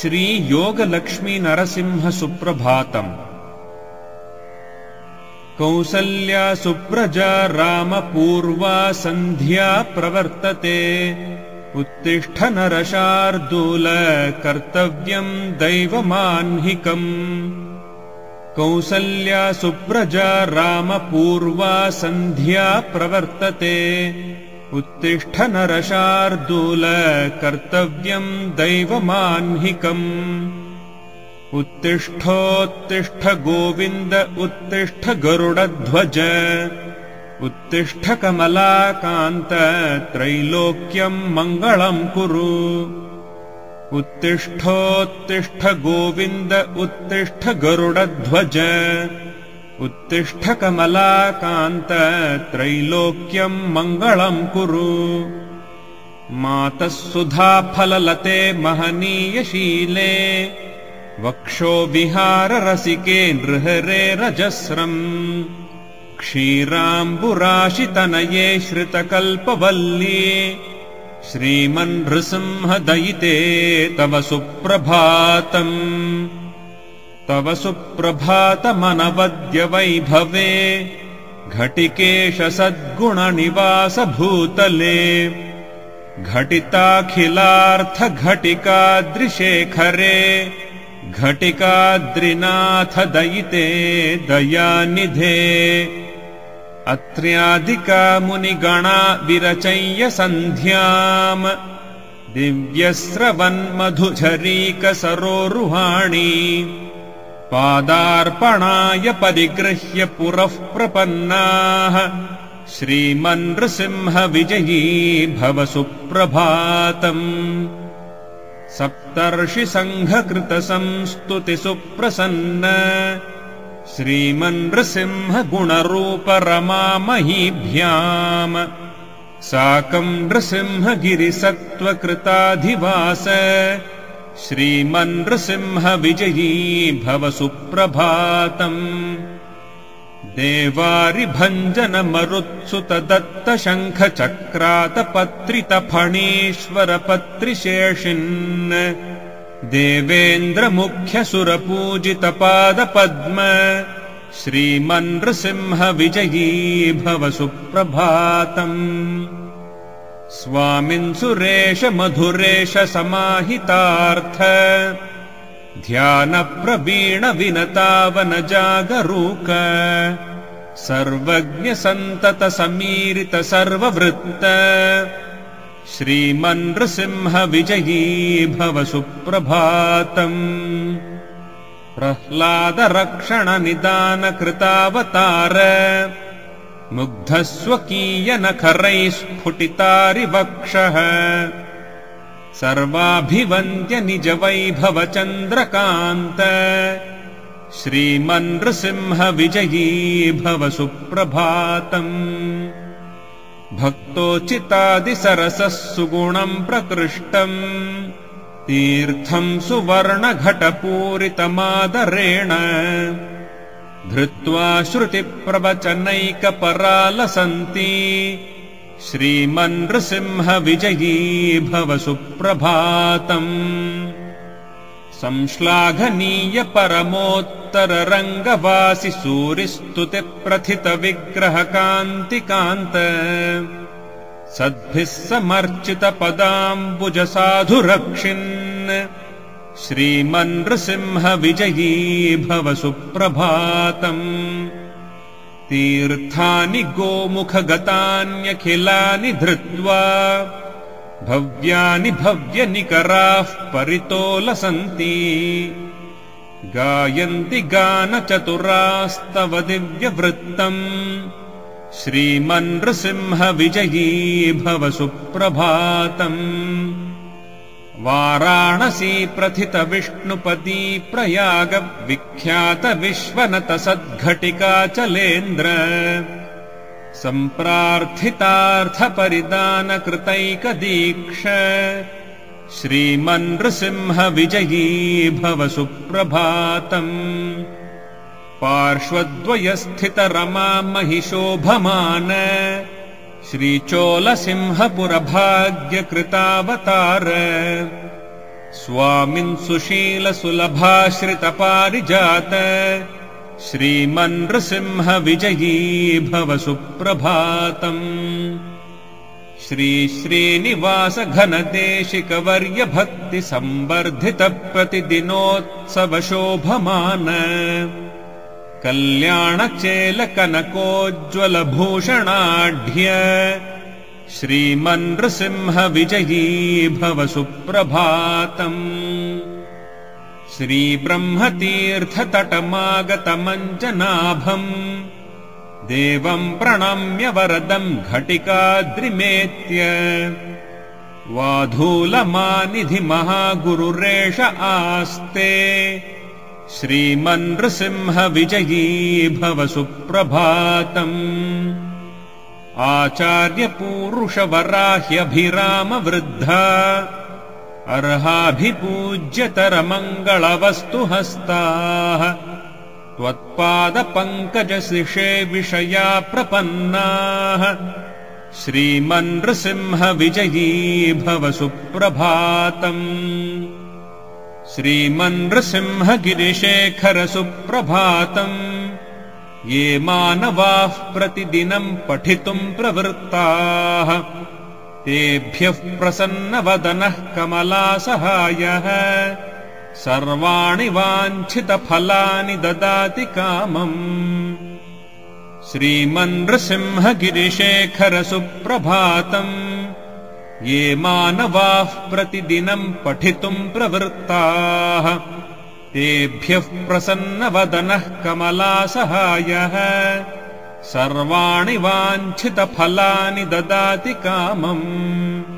श्री योगलक्ष्मी नरसिंह सुप्रभातम्। कौसल्या सुप्रजा रामपूर्वा सन्ध्या प्रवर्तते। उत्तिष्ठ नरशार्दूल कर्तव्यम् दैवमाह्निकम्। कौसल्या सुप्रजा रामपूर्वा सन्ध्या प्रवर्तते। उत्तिष्ठ नरशार्दूल कर्तव्यम् दैवमाह्निकम्। उत्तिष्ठोत्तिष्ठ गोविन्द उत्तिष्ठ गरुडध्वज। उत्तिष्ठ कमलाकान्त त्रैलोक्यम् मङ्गलम् कुरु। उत्तिष्ठोत्तिष्ठ गोविन्द उत्तिष्ठ गरुडध्वज। उत्तिष्ठ कमलाकान्त त्रैलोक्यम् मङ्गलम् कुरु। मातः सुधाफललते महनीयशीले। वक्षो विहाररसिके नृहरे रजस्रम्। क्षीराम्बुराशितनये श्रितकल्पवल्ली। श्रीमन्नृसिंहदयिते तव सुप्रभातम्। तव सुप्रभातमनवद्य वैभवे। घटिकेश सद्गुणनिवास भूतले। घटिताखिलार्थ घटिकाद्रिशेखरे। घटिकाद्रिनाथ दयिते दयानिधे। अत्र्यादिका मुनिगणा विरचय्य सन्ध्याम्। दिव्यस्रवन्मधुझरीकसरोरुहाणि। पादार्पणाय परिगृह्य पुरः प्रपन्नाः। श्रीमन्नृसिंह विजयी भव सुप्रभातम्। सप्तर्षि सङ्घकृत संस्तुति सुप्रसन्न। श्रीमन्नृसिंह गुणरूप रमामहीभ्याम्। साकम् नृसिंह गिरिसत्त्वकृताधिवास। श्रीमन्नृसिंह विजयी भव सुप्रभातम्। देवारिभञ्जन मरुत्सुत दत्त शङ्ख चक्रात पत्रित फणीश्वर पत्रिशेषिन्। देवेन्द्र मुख्य सुरपूजित पाद पद्म। श्रीमन्नृसिंह विजयी भव सुप्रभातम्। स्वामिन् सुरेश मधुरेश समाहितार्थ। ध्यान प्रवीण विनतावन जागरूक। सर्वज्ञ सन्तत समीरित सर्ववृत्त। श्रीमन्नृसिंह विजयी भव सुप्रभातम्। प्रह्लाद रक्षण निदान कृतावतार। मुग्ध स्वकीय नखरैः स्फुटितारिवक्षः। सर्वाभिवन्द्य निज वैभव चन्द्रकान्त। श्रीमन्नृसिंह विजयी भव सुप्रभातम्। भक्तोचितादिसरसः सुगुणम् प्रकृष्टम्। तीर्थम् सुवर्णघटपूरितमादरेण। धृत्वा श्रुतिप्रवचनैकपरालसन्ति। श्रीमन्नृसिंह विजयी भव सुप्रभातम्। संश्लाघनीय परमोत्तररङ्गवासि सूरिस्तुति प्रथित विग्रह कान्तिकान्त। सद्भिः समर्चित पदाम्बुज साधुरक्षिन्। श्रीमन्नृसिंह विजयी भव सुप्रभातम्। तीर्थानि गोमुख गतान्यखिलानि धृत्वा। भव्यानि भव्यनिकराः परितोलसन्ति। गायन्ति गानचतुरास्तव दिव्यवृत्तम्। श्रीमन्नृसिंह विजयी भव सुप्रभातम्। वाराणसी प्रथित विष्णुपदी प्रयाग विख्यात विश्वनत सद्घटिकाचलेन्द्र। सम्प्रार्थितार्थ परिदान कृतैकदीक्ष। श्रीमन्नृसिंह विजयी भव सुप्रभातम्। पार्श्वद्वयस्थित रमा महिषोभमान। श्रीचोलसिंहपुरभाग्यकृतावतार स्वामिन् सुशीलसुलभाश्रितपारिजात श्रीमन्नृसिंह विजयी भव सुप्रभातम्। श्री श्रीनिवास घनदेशिकवर्य भक्ति संवर्धित प्रतिदिनोत्सव शोभमान कल्याणचेल कनकोज्ज्वल भूषणाढ्य श्रीमन्नृसिंह विजयी भव सुप्रभातम्। श्रीब्रह्मतीर्थतटमागतमञ्जनाभम् देवम् प्रणम्य वरदम् घटिकाद्रिमेत्य वाधूलमानिधि महागुरुरेष आस्ते श्रीमन्नृसिंह विजयी भव सुप्रभातम्। आचार्यपूरुषवराह्यभिरामवृद्धा अर्हाभिपूज्यतरमङ्गलवस्तुहस्ताः त्वत्पादपङ्कजशिषे विषया प्रपन्नाः श्रीमन्नृसिंह विजयी भव सुप्रभातम्। श्रीमन्नृसिंह गिरिशेखर सुप्रभातम्। ये मानवाः प्रतिदिनम् पठितुम् प्रवृत्ताः तेभ्यः प्रसन्नवदनः कमलासहायः सर्वाणि वाञ्छितफलानि ददाति कामम्। श्रीमन्नृसिंह गिरिशेखर सुप्रभातम्। ये मानवाः प्रतिदिनम् पठितुम् प्रवृत्ताः तेभ्यः प्रसन्नवदनः कमलासहायः सर्वाणि वाञ्छितफलानि ददाति कामम्।